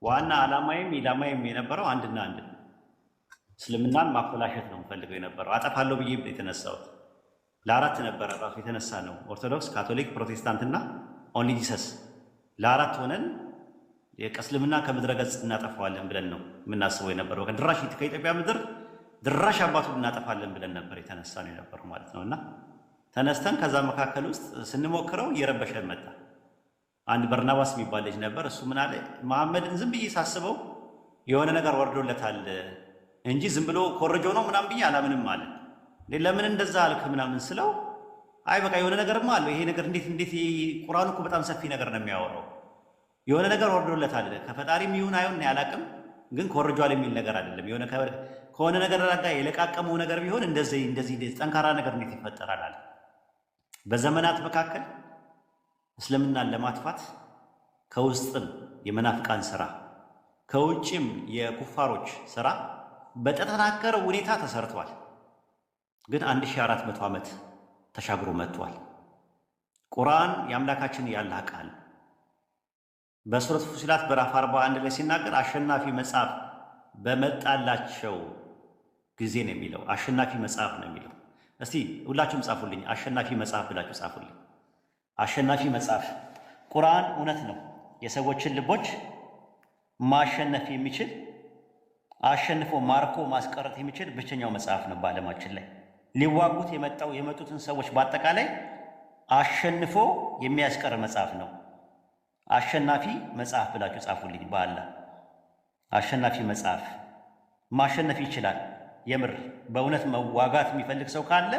ዋና ዓላማዬም ኢላማዬም የነበረው አንድና አንድ ነው። እስልምናን ማኮላሸት ነው የምፈልገው የነበረው። አጠፋለሁ ብዬ የተነሳሁት ለአራት ነበረ ራሱ የተነሳ ነው። ኦርቶዶክስ፣ ካቶሊክ፣ ፕሮቴስታንትና ኦንሊ ጂሰስ ለአራት ሆነን እስልምና ከምድረ ገጽ እናጠፋዋለን ብለን ነው የምናስበው የነበረው። ድራሽ ከኢትዮጵያ ምድር ድራሽ አባቱን እናጠፋለን ብለን ነበር የተነሳ ነው የነበረው ማለት ነው። እና ተነስተን ከዛ መካከል ውስጥ ስንሞክረው እየረበሸን መጣ። አንድ በርናባስ የሚባል ልጅ ነበር። እሱ ምን አለ፣ መሐመድን ዝም ብዬ ሳስበው የሆነ ነገር ወርዶለታል እንጂ ዝም ብሎ ኮረጆ ነው ምናምን ብዬ አላምንም አለ። ለምን እንደዛ አልክ ምናምን ስለው፣ አይ በቃ የሆነ ነገርማ አለ። ይሄ ነገር እንዴት ቁርአኑ እኮ በጣም ሰፊ ነገር ነው የሚያወራው። የሆነ ነገር ወርዶለታል ከፈጣሪም ይሁን አይሁን ያላቅም፣ ግን ኮርጇል የሚል ነገር አይደለም። የሆነ ከሆነ ነገር ጋር የለቃቀመው ነገር ቢሆን እንደዚህ ጠንካራ ነገር እንዴት ይፈጠራል አለ። በዘመናት መካከል እስልምናን ለማጥፋት ከውስጥም የመናፍቃን ስራ ከውጭም የኩፋሮች ስራ በተጠናከረ ሁኔታ ተሰርቷል። ግን 1400 ዓመት ተሻግሮ መጥቷል። ቁርአን የአምላካችን ያላህ ቃል በሱረት ፉሲላት በራፍ 41 ላይ ሲናገር አሸናፊ መጽሐፍ በመጣላቸው ጊዜ ነው የሚለው። አሸናፊ መጽሐፍ ነው የሚለው። እስቲ ሁላችሁም ጻፉልኝ፣ አሸናፊ መጽሐፍ ብላችሁ ጻፉልኝ። አሸናፊ መጽሐፍ ቁርአን እውነት ነው። የሰዎችን ልቦች ማሸነፍ የሚችል አሸንፎ ማርኮ ማስቀረት የሚችል ብቸኛው መጽሐፍ ነው በዓለማችን ላይ። ሊዋጉት የመጡትን ሰዎች በአጠቃላይ አሸንፎ የሚያስቀር መጽሐፍ ነው። አሸናፊ መጽሐፍ ብላችሁ ጻፉልኝ። በአላህ አሸናፊ መጽሐፍ ማሸነፍ ይችላል። የምር በእውነት መዋጋት የሚፈልግ ሰው ካለ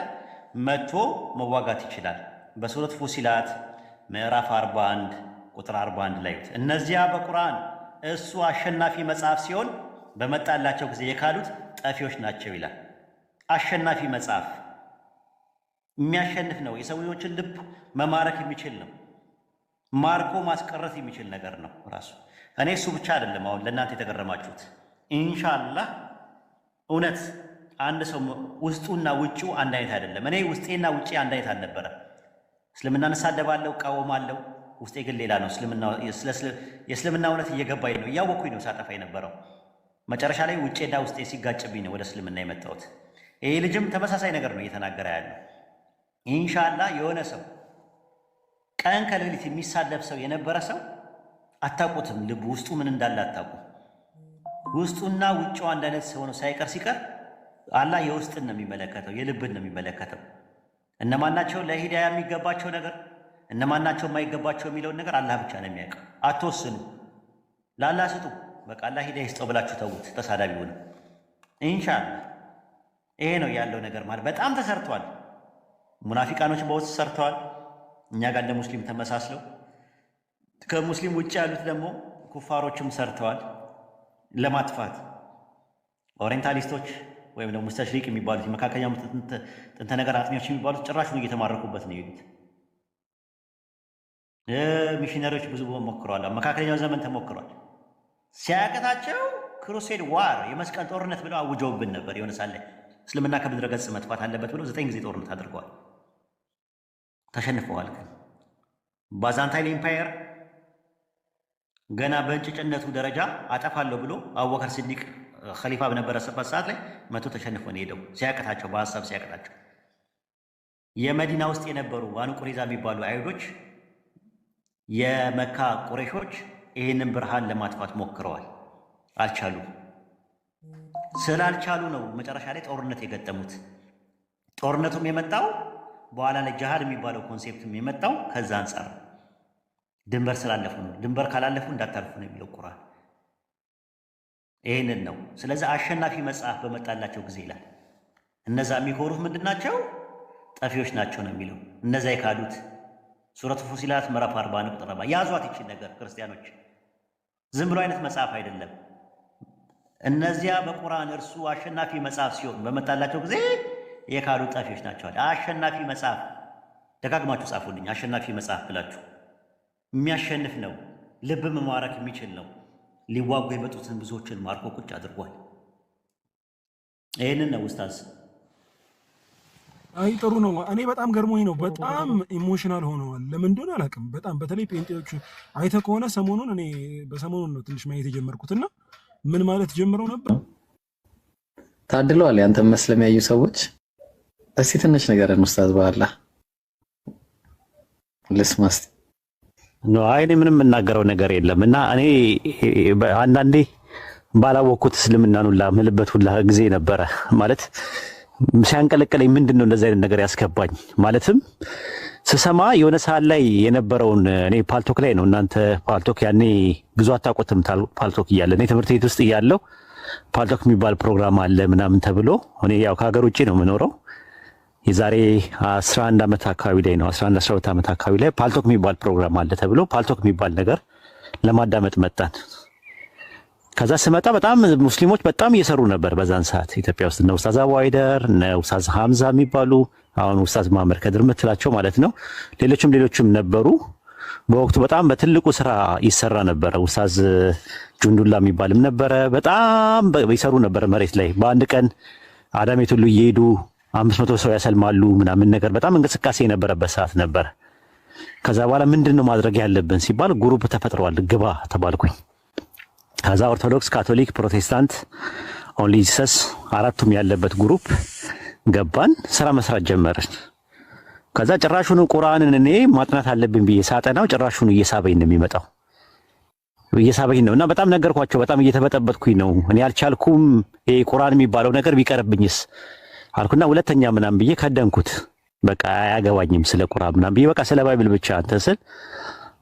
መጥቶ መዋጋት ይችላል። በሱረት ፉሲላት ምዕራፍ 41 ቁጥር 41 ላይ እነዚያ በቁርአን እሱ አሸናፊ መጽሐፍ ሲሆን በመጣላቸው ጊዜ የካዱት ጠፊዎች ናቸው ይላል። አሸናፊ መጽሐፍ የሚያሸንፍ ነው። የሰዎችን ልብ መማረክ የሚችል ነው። ማርኮ ማስቀረት የሚችል ነገር ነው ራሱ። እኔ እሱ ብቻ አይደለም አሁን ለእናንተ የተገረማችሁት። ኢንሻአላህ እውነት አንድ ሰው ውስጡና ውጪው አንድ አይነት አይደለም። እኔ ውስጤና ውጪ አንድ አይነት አልነበረም። እስልምናን እሳደባለሁ፣ እቃወማለሁ። ውስጤ ግን ሌላ ነው። የእስልምና እውነት እየገባኝ ነው፣ እያወኩኝ ነው ሳጠፋ የነበረው። መጨረሻ ላይ ውጬና ውስጤ ሲጋጭብኝ ነው ወደ እስልምና የመጣሁት። ይሄ ልጅም ተመሳሳይ ነገር ነው እየተናገረ ያለው። ኢንሻአላህ የሆነ ሰው ቀን ከሌሊት የሚሳደብ ሰው የነበረ ሰው አታውቁትም። ልቡ ውስጡ ምን እንዳለ አታውቁም። ውስጡና ውጭው አንድ አይነት ሰው ነው ሳይቀር ሲቀር አላህ የውስጥን ነው የሚመለከተው፣ የልብን ነው የሚመለከተው። እነማናቸው ለሂዳያ የሚገባቸው ነገር እነማናቸው የማይገባቸው የሚለውን ነገር አላህ ብቻ ነው የሚያውቀው። አትወስኑ፣ ለአላህ ስጡ። በቃ አላህ ሂዳያ ይስጠው ብላችሁ ተዉት። ተሳዳቢ ሆነ ኢንሻአላህ። ይሄ ነው ያለው ነገር ማለት በጣም ተሰርቷል። ሙናፊቃኖች በውስጥ ሰርተዋል። እኛ ጋር እንደ ሙስሊም ተመሳስለው ከሙስሊም ውጭ ያሉት ደግሞ ኩፋሮችም ሰርተዋል ለማጥፋት። ኦሪየንታሊስቶች ወይም ደግሞ ሙስተሽሪቅ የሚባሉት የመካከለኛው ጥንተ ነገር አጥኚዎች የሚባሉት ጭራሹን እየተማረኩበት ነው የሄዱት። ሚሽነሪዎች ብዙ ሞክረዋል። መካከለኛው ዘመን ተሞክሯል። ሲያቀታቸው ክሩሴድ ዋር የመስቀል ጦርነት ብለው አውጀውብን ነበር። የሆነ ሳለ እስልምና ከምድረ ገጽ መጥፋት አለበት ብለው 9 ጊዜ ጦርነት አድርገዋል። ተሸንፈዋል። ግን ባዛንታይን ኢምፓየር ገና በእንጭጭነቱ ደረጃ አጠፋለሁ ብሎ አቡበከር ሲዲቅ ኸሊፋ በነበረበት ሰዓት ላይ መቶ ተሸንፎ ነው ሄደው ሲያቀታቸው፣ በሀሳብ ሲያቀታቸው። የመዲና ውስጥ የነበሩ ባኑ ቁረይዛ የሚባሉ አይሁዶች የመካ ቁረይሾች ይህንን ብርሃን ለማጥፋት ሞክረዋል፣ አልቻሉም። ስላልቻሉ ነው መጨረሻ ላይ ጦርነት የገጠሙት። ጦርነቱም የመጣው በኋላ ላይ ጃሃድ የሚባለው ኮንሴፕትም የመጣው ከዛ አንጻር ድንበር ስላለፉ ነው። ድንበር ካላለፉ እንዳታልፉ ነው የሚለው ቁርአን። ይህንን ነው። ስለዚህ አሸናፊ መጽሐፍ በመጣላቸው ጊዜ ይላል። እነዛ የሚኮሩት ምንድን ናቸው? ጠፊዎች ናቸው ነው የሚለው። እነዛ የካዱት ሱረቱ ፉሲላት ምዕራፍ 40 ቁጥር 40 ያዟት ይችል ነገር ክርስቲያኖች፣ ዝም ብሎ አይነት መጽሐፍ አይደለም። እነዚያ በቁርአን እርሱ አሸናፊ መጽሐፍ ሲሆን በመጣላቸው ጊዜ የካዱ ጠፊዎች ናቸዋል። አሸናፊ መጽሐፍ ደጋግማችሁ ጻፉልኝ። አሸናፊ መጽሐፍ ብላችሁ የሚያሸንፍ ነው። ልብ መማረክ የሚችል ነው። ሊዋጉ የመጡትን ብዙዎችን ማርኮ ቁጭ አድርጓል። ይህንን ነው ኡስታዝ አይ ጥሩ ነው። እኔ በጣም ገርሞኝ ነው። በጣም ኢሞሽናል ሆነዋል። ለምን እንደሆነ አላውቅም። በጣም በተለይ ጴንጤዎቹ አይተህ ከሆነ ሰሞኑን እኔ በሰሞኑን ነው ትንሽ ማየት የጀመርኩትና ምን ማለት ጀምረው ነበር። ታድለዋል ያንተን መስለም ያዩ ሰዎች። እስቲ ትንሽ ነገርን ኡስታዝ በኋላ ልስማስ ነው። አይ እኔ ምንም የምናገረው ነገር የለም እና እኔ አንዳንዴ ባላወቅኩት እስልምናን ሁላ ምልበት ሁላ ጊዜ ነበረ ማለት ሲያንቀለቀለኝ ምንድነው እንደዚህ አይነት ነገር ያስገባኝ ማለትም ስሰማ የሆነ ሰዓት ላይ የነበረውን እኔ ፓልቶክ ላይ ነው። እናንተ ፓልቶክ ያኔ ብዙ አታውቁትም። ፓልቶክ እያለ እኔ ትምህርት ቤት ውስጥ እያለሁ ፓልቶክ የሚባል ፕሮግራም አለ ምናምን ተብሎ እኔ ያው ከሀገር ውጭ ነው የምኖረው። የዛሬ 11 ዓመት አካባቢ ላይ ነው 11 12 ዓመት አካባቢ ላይ ፓልቶክ የሚባል ፕሮግራም አለ ተብሎ ፓልቶክ የሚባል ነገር ለማዳመጥ መጣን። ከዛ ስመጣ በጣም ሙስሊሞች በጣም እየሰሩ ነበር በዛን ሰዓት ኢትዮጵያ ውስጥ ነው። ኡስታዝ አዋይደር ነው፣ ኡስታዝ ሐምዛ የሚባሉ አሁን ኡስታዝ መሐመድ ከድር ምትላቸው ማለት ነው። ሌሎችም ነበሩ። በወቅቱ በጣም በትልቁ ስራ ይሰራ ነበረ። ኡስታዝ ጁንዱላ የሚባልም ነበረ። በጣም ይሰሩ ነበር መሬት ላይ በአንድ ቀን አዳሜት ሁሉ እየሄዱ 500 ሰው ያሰልማሉ ምናምን ነገር በጣም እንቅስቃሴ የነበረበት ሰዓት ነበር። ከዛ በኋላ ምንድነው ማድረግ ያለብን ሲባል ግሩፕ ተፈጥሯል ግባ ተባልኩኝ። ከዛ ኦርቶዶክስ፣ ካቶሊክ፣ ፕሮቴስታንት፣ ኦንሊ ጂሰስ አራቱም ያለበት ግሩፕ ገባን። ስራ መስራት ጀመርን። ከዛ ጭራሹን ቁርአንን እኔ ማጥናት አለብኝ ብዬ ሳጠናው ጭራሹን እየሳበኝ ነው የሚመጣው እየሳበኝ ነው እና በጣም ነገርኳቸው። በጣም እየተበጠበጥኩኝ ነው እኔ አልቻልኩም። ይሄ ቁርአን የሚባለው ነገር ቢቀርብኝስ አልኩና ሁለተኛ ምናምን ብዬ ከደንኩት። በቃ አያገባኝም ስለ ቁርአን ምናምን ብዬ በቃ ስለ ባይብል ብቻ እንትን ስል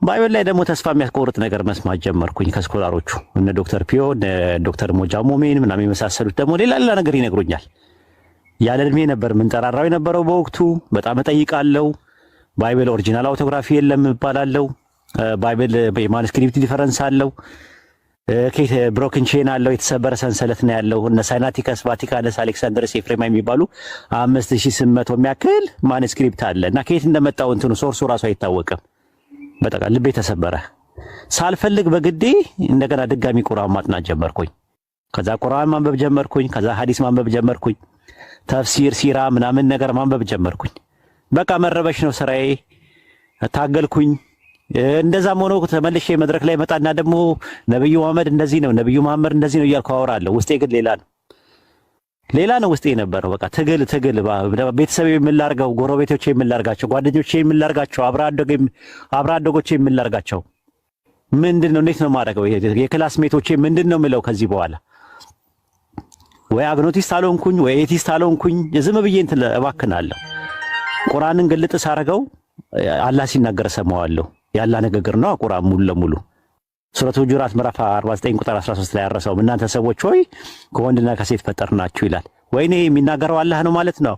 ባይብል ላይ ደግሞ ተስፋ የሚያስቆርጥ ነገር መስማት ጀመርኩኝ ከስኮላሮቹ እነ ዶክተር ፒዮ እነ ዶክተር ሞጃ ሞሜን ምናምን የመሳሰሉት ደግሞ ሌላ ነገር ይነግሩኛል። ያለ እድሜ ነበር ምንጠራራው የነበረው በወቅቱ። በጣም እጠይቃለሁ። ባይብል ኦሪጂናል አውቶግራፊ የለም እባላለሁ። ባይብል የማኑስክሪፕት ዲፈረንስ አለው። ከት ብሮክን ቼን አለው፣ የተሰበረ ሰንሰለት ነው ያለው። እነ ሳይናቲከስ፣ ቫቲካንስ፣ አሌክሳንድረስ፣ ኤፍሬማ የሚባሉ 5800 የሚያክል ማኑስክሪፕት አለ እና ከየት እንደመጣው እንትኑ ሶርሱ ራሱ አይታወቅም። በቃ ልቤ ተሰበረ። ሳልፈልግ በግዴ እንደገና ድጋሚ ቁርአን ማጥናት ጀመርኩኝ። ከዛ ቁርአን ማንበብ ጀመርኩኝ። ከዛ ሐዲስ ማንበብ ጀመርኩኝ። ተፍሲር፣ ሲራ ምናምን ነገር ማንበብ ጀመርኩኝ። በቃ መረበሽ ነው ስራዬ። ታገልኩኝ። እንደዛም ሆኖ ተመልሼ መድረክ ላይ መጣና ደግሞ ነብዩ መሐመድ እንደዚህ ነው፣ ነብዩ መሐመድ እንደዚህ ነው እያልኩ አወራለሁ። ውስጤ ግን ሌላ ነው ውስጤ የነበረው። በቃ ትግል ቤተሰብ የምላርገው፣ ጎረቤቶቼ የምላርጋቸው፣ ጓደኞቼ የምላርጋቸው፣ አብራ አደጎቼ የምላርጋቸው ምንድነው? እንዴት ነው ማድረገው? የክላስሜቶቼ ምንድነው ምለው? ከዚህ በኋላ ወይ አግኖቲስት አልሆንኩኝ ወይ ኤቲስት አልሆንኩኝ። ዝም ብዬ እንትን እባክናለሁ። ቁርአንን ግልጥ ሳረገው አላህ ሲናገር ሰማዋለሁ። ያላ ንግግር ነው ቁርአን ሙሉ ለሙሉ ሱረቱ ሁጁራት ምዕራፍ 49 ቁጥር 13 ላይ ያረሰው እናንተ ሰዎች ሆይ ከወንድና ከሴት ፈጠርናችሁ ይላል። ወይኔ የሚናገረው አላህ ነው ማለት ነው።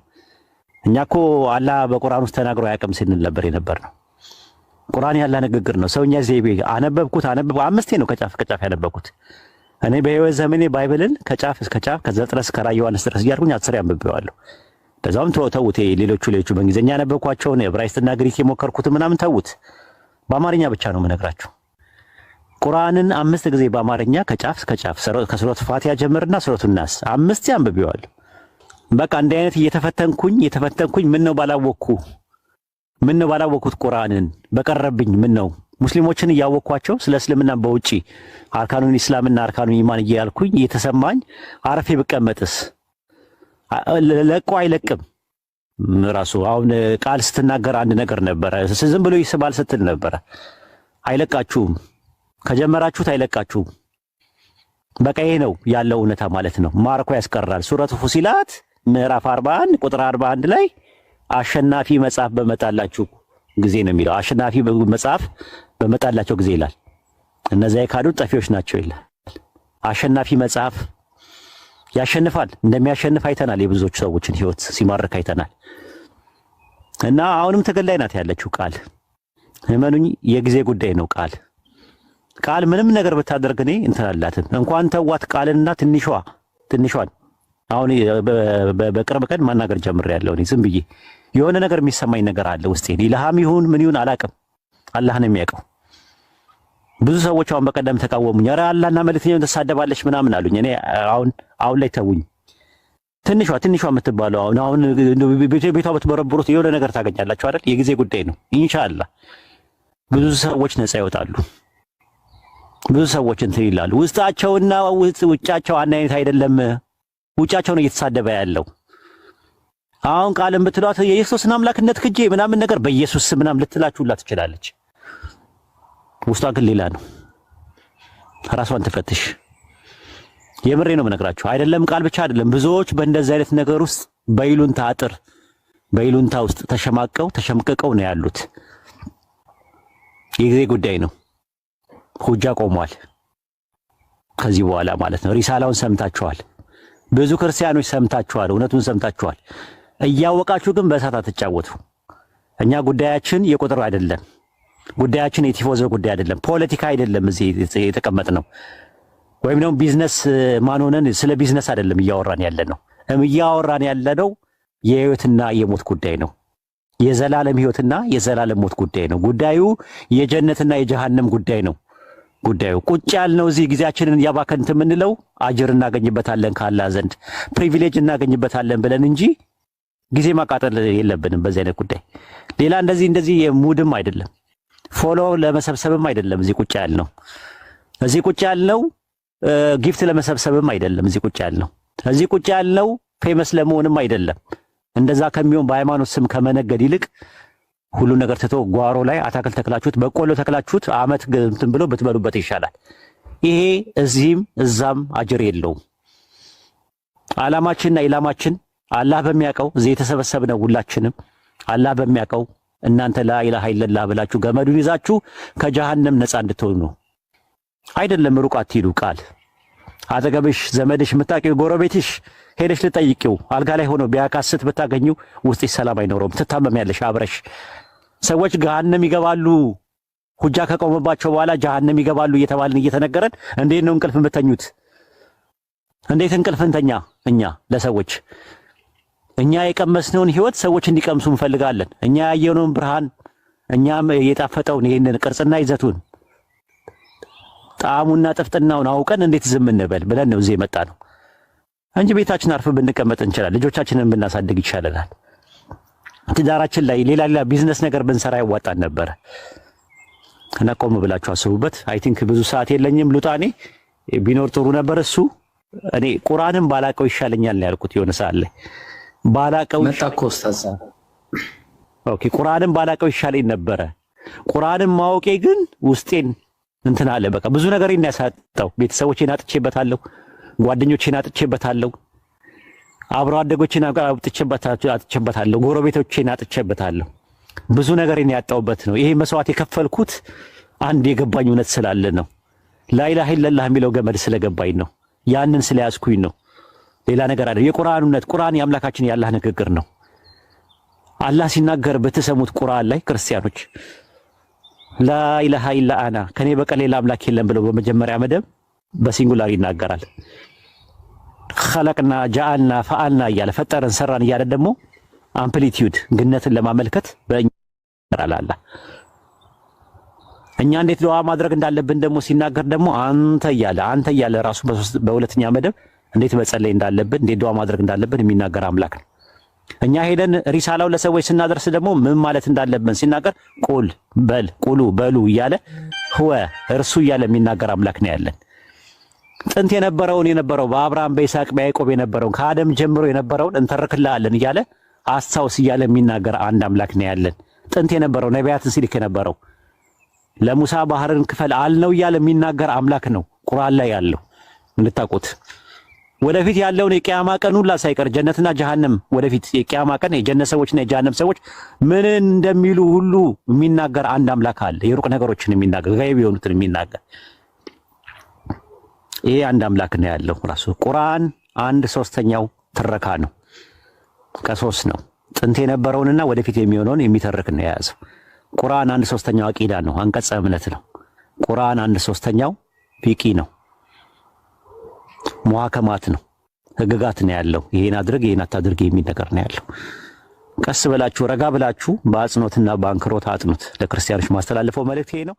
እኛ እኮ አላህ በቁርአን ውስጥ ተናግሮ አያውቅም ስንል ነበር ነው። ቁርአን ያላ ንግግር ነው። ሰውኛ ዘይቤ አነበብኩት 5 ነው ከጫፍ ያነበብኩት። እኔ በህይወት ዘመኔ ባይብልን ከጫፍ እስከ ጫፍ ከዘፍጥረት እስከ ራዕየ ዮሐንስ ድረስ እያልኩኝ 10 ያንብቤዋለሁ። ከዛም ተውት። ሌሎቹ በእንግሊዝኛ ያነበብኳቸውን ዕብራይስጥና ግሪክ የሞከርኩት ምናምን ተውት። በአማርኛ ብቻ ነው የምነግራችሁ። ቁርአንን 5 ጊዜ በአማርኛ ከጫፍ እስከ ጫፍ ከሱረቱ ፋቲሃ ጀምርና ሱረቱ ናስ 5 ያንብቤዋለሁ። በቃ እንዲህ አይነት እየተፈተንኩኝ ምን ነው ባላወቅኩት ቁርአንን በቀረብኝ ምን ነው ሙስሊሞችን እያወቅኳቸው ስለ እስልምና በውጪ አርካኑን ኢስላምና አርካኑን ኢማን እያልኩኝ እየተሰማኝ አረፌ ብቀመጥስ ለቆ አይለቅም። ራሱ አሁን ቃል ስትናገር አንድ ነገር ነበረ፣ ዝም ብሎ ይስባል ስትል ነበረ። አይለቃችሁም፣ ከጀመራችሁት አይለቃችሁም። በቃ ይሄ ነው ያለው እውነታ ማለት ነው። ማርኮ ያስቀራል። ሱረቱ ፉሲላት ምዕራፍ 41 ቁጥር 41 ላይ አሸናፊ መጽሐፍ በመጣላችሁ ጊዜ ነው የሚለው። አሸናፊ መጽሐፍ በመጣላቸው ጊዜ ይላል። እነዚያ የካዱት ጠፊዎች ናቸው ይላል። አሸናፊ መጽሐፍ ያሸንፋል። እንደሚያሸንፍ አይተናል። የብዙዎች ሰዎችን ህይወት ሲማርክ አይተናል። እና አሁንም ትግል ላይ ናት ያለችው ቃል። እመኑኝ የጊዜ ጉዳይ ነው። ቃል ምንም ነገር ብታደርግ እኔ እንትን አላትም። እንኳን ተዋት ቃልንና ትንሿን አሁን በቅርብ ቀን ማናገር ጀምሬያለሁ። እኔ ዝም ብዬ የሆነ ነገር የሚሰማኝ ነገር አለ ውስጤ። ኢልሃም ይሁን ምን ይሁን አላውቅም። አላህ ነው የሚያውቀው። ብዙ ሰዎች አሁን በቀደም ተቃወሙኝ። ኧረ አላህና መልእክተኛውን ተሳደባለች ምናምን አሉኝ። እኔ አሁን ላይ ተውኝ። ትንሿ የምትባለው አሁን ቤቷ በተበረብሩት የሆነ ነገር ታገኛላችሁ አይደል? የጊዜ ጉዳይ ነው። ኢንሻአላህ ብዙ ሰዎች ነፃ ይወጣሉ። ብዙ ሰዎች እንትን ይላሉ። ውስጣቸውና ውጫቸው አንድ አይነት አይደለም። ውጫቸው ነው እየተሳደበ ያለው። አሁን ቃልም ብትሏት የኢየሱስን አምላክነት ክጄ ምናምን ነገር በኢየሱስ ስም ምናምን ልትላችሁላት ትችላለች። ውስጧ ግን ሌላ ነው። ራሷን ትፈትሽ። የምሬ ነው የምነግራችሁ። አይደለም ቃል ብቻ አይደለም። ብዙዎች በእንደዚህ አይነት ነገር ውስጥ በይሉንታ ውስጥ ተሸምቅቀው ነው ያሉት። የጊዜ ጉዳይ ነው። ሁጃ ቆሟል። ከዚህ በኋላ ማለት ነው። ሪሳላውን ሰምታችኋል። ብዙ ክርስቲያኖች ሰምታችኋል። እውነቱን ሰምታችኋል። እያወቃችሁ ግን በእሳት አትጫወቱ። እኛ ጉዳያችን የቁጥር አይደለም። ጉዳያችን የቲፎዞ ጉዳይ አይደለም። ፖለቲካ አይደለም። እዚህ የተቀመጥ ነው ወይም ደግሞ ቢዝነስ ማን ሆነን ስለ ቢዝነስ አይደለም እያወራን ያለነው። እያወራን ያለነው የህይወትና የሞት ጉዳይ ነው። የዘላለም ህይወትና የዘላለም ሞት ጉዳይ ነው። ጉዳዩ የጀነትና የጀሃነም ጉዳይ ነው። ጉዳዩ ቁጭ ያልነው እዚህ ጊዜያችንን ያባከንት የምንለው አጅር እናገኝበታለን ካላህ ዘንድ ፕሪቪሌጅ እናገኝበታለን ብለን እንጂ ጊዜ ማቃጠል የለብንም በዚህ አይነት ጉዳይ። ሌላ እንደዚህ የሙድም አይደለም፣ ፎሎ ለመሰብሰብም አይደለም እዚህ ቁጭ ያልነው። እዚህ ቁጭ ያልነው ጊፍት ለመሰብሰብም አይደለም። እዚህ ቁጭ ያልነው ፌመስ ለመሆንም አይደለም። እንደዛ ከሚሆን በሃይማኖት ስም ከመነገድ ይልቅ ሁሉ ነገር ትቶ ጓሮ ላይ አታክልት ተክላችሁት በቆሎ ተክላችሁት አመት እንትን ብሎ ብትበሉበት ይሻላል። ይሄ እዚህም እዛም አጅር የለውም። ዓላማችንና ኢላማችን አላህ በሚያውቀው እዚህ የተሰበሰብነው ሁላችንም አላህ በሚያውቀው እናንተ ላኢላሃ ኢለላህ ብላችሁ ገመዱን ይዛችሁ ከጀሃነም ነፃ እንድትሆኑ ነው። አይደለም ሩቅ አትሂዱ። ቃል አጠገብሽ ዘመድሽ የምታውቂው ጎረቤትሽ ሄደሽ ልጠይቂው አልጋ ላይ ሆኖ ቢያካስት ብታገኙ ውስጥሽ ሰላም አይኖረውም። ትታመሚያለሽ አብረሽ። ሰዎች ገሃነም ይገባሉ ሁጃ ከቆመባቸው በኋላ ጀሃነም ይገባሉ እየተባልን እየተነገረን እንዴት ነው እንቅልፍ የምተኙት? እንዴት እንቅልፍ እንተኛ? እኛ ለሰዎች እኛ የቀመስነውን ህይወት ሰዎች እንዲቀምሱ እንፈልጋለን። እኛ ያየነውን ብርሃን እኛም የጣፈጠውን ይሄንን ቅርጽና ይዘቱን ጣዕሙና ጥፍጥናውን አውቀን እንዴት ዝም እንበል ብለን ነው እዚህ የመጣ ነው እንጂ ቤታችን አርፈን ብንቀመጥ እንችላለን። ልጆቻችንን ብናሳድግ ይሻለናል። ትዳራችን ላይ ሌላ ቢዝነስ ነገር ብንሰራ ያዋጣን ነበር። እና ቆም ብላችሁ አስቡበት። አይ ቲንክ ብዙ ሰዓት የለኝም። ሉጣኔ ቢኖር ጥሩ ነበር። እሱ እኔ ቁርአንን ባላቀው ይሻለኛል ነው ያልኩት። የሆነ ሰዓት ላይ ባላቀው መጣኮ ኡስታዝ። ኦኬ ቁርአንን ባላቀው ይሻለኝ ነበረ። ቁርአንን ማወቄ ግን ውስጤን እንትን አለ። በቃ ብዙ ነገር ያሳጣው። ቤተሰቦቼን አጥቼበታለሁ፣ ጓደኞቼን አጥቼበታለሁ፣ አብሮ አደጎቼን አጥቼበታለሁ፣ ጎረቤቶቼን አጥቼበታለሁ። ብዙ ነገር ያጣውበት ነው። ይሄ መስዋዕት የከፈልኩት አንድ የገባኝ እውነት ስላለ ነው። ላኢላሃ ኢለላህ የሚለው ገመድ ስለገባኝ ነው። ያንን ስለያዝኩኝ ነው። ሌላ ነገር አይደለም። የቁርአን እውነት ቁርአን የአምላካችን የአላህ ንግግር ነው። አላህ ሲናገር በተሰሙት ቁርአን ላይ ክርስቲያኖች ላኢላሃ ኢላ አና ከኔ በቀር ሌላ አምላክ የለም ብለው በመጀመሪያ መደብ በሲንጉላር ይናገራል። ኸለቅና ጃአልና ፈአልና እያለ ፈጠረን ሰራን እያለ ደግሞ አምፕሊቲዩድ ግነትን ለማመልከት በእኛራላላ እኛ እንዴት ዱዓ ማድረግ እንዳለብን ደግሞ ሲናገር ደግሞ አንተ እያለ ራሱ በሁለተኛ መደብ እንዴት መጸለይ እንዳለብን እንዴት ዱዓ ማድረግ እንዳለብን የሚናገር አምላክ ነው። እኛ ሄደን ሪሳላው ለሰዎች ስናደርስ ደግሞ ምን ማለት እንዳለብን ሲናገር ቁል በል ቁሉ በሉ እያለ ሁወ እርሱ እያለ የሚናገር አምላክ ነው ያለን። ጥንት የነበረው በአብርሃም በይስሐቅ በያዕቆብ የነበረውን ከአደም ጀምሮ የነበረውን እንተርክልሃለን እያለ አስታውስ እያለ የሚናገር አንድ አምላክ ነው ያለን። ጥንት የነበረው ነቢያትን ሲልክ የነበረው ለሙሳ ባህርን ክፈል አልነው እያለ የሚናገር አምላክ ነው ቁርአን ላይ ያለው እንድታውቁት። ወደፊት ያለውን የቂያማ ቀን ሁላ ሳይቀር ጀነትና ጀሃነም ወደፊት የቂያማ ቀን የጀነት ሰዎችና የጀሃነም ሰዎች ምን እንደሚሉ ሁሉ የሚናገር አንድ አምላክ አለ። የሩቅ ነገሮችን የሚናገር ጋይብ የሆኑትን የሚናገር ይሄ አንድ አምላክ ነው ያለው። ራሱ ቁርአን 1/3 ትረካ ነው። ከ3 ነው። ጥንት የነበረውንና ወደፊት የሚሆነውን የሚተርክ ነው የያዘው። ቁርአን 1/3 አቂዳ ነው፣ አንቀጸ እምነት ነው። ቁርአን 1/3 ፊቂ ነው፣ ሙሐከማት ነው፣ ህግጋት ነው ያለው። ይሄን አድርግ ይሄን አታድርግ የሚል ነገር ነው ያለው። ቀስ ብላችሁ ረጋ ብላችሁ በአጽኖትና በአንክሮት አጥኑት። ለክርስቲያኖች ማስተላለፈው መልእክት ይሄ ነው።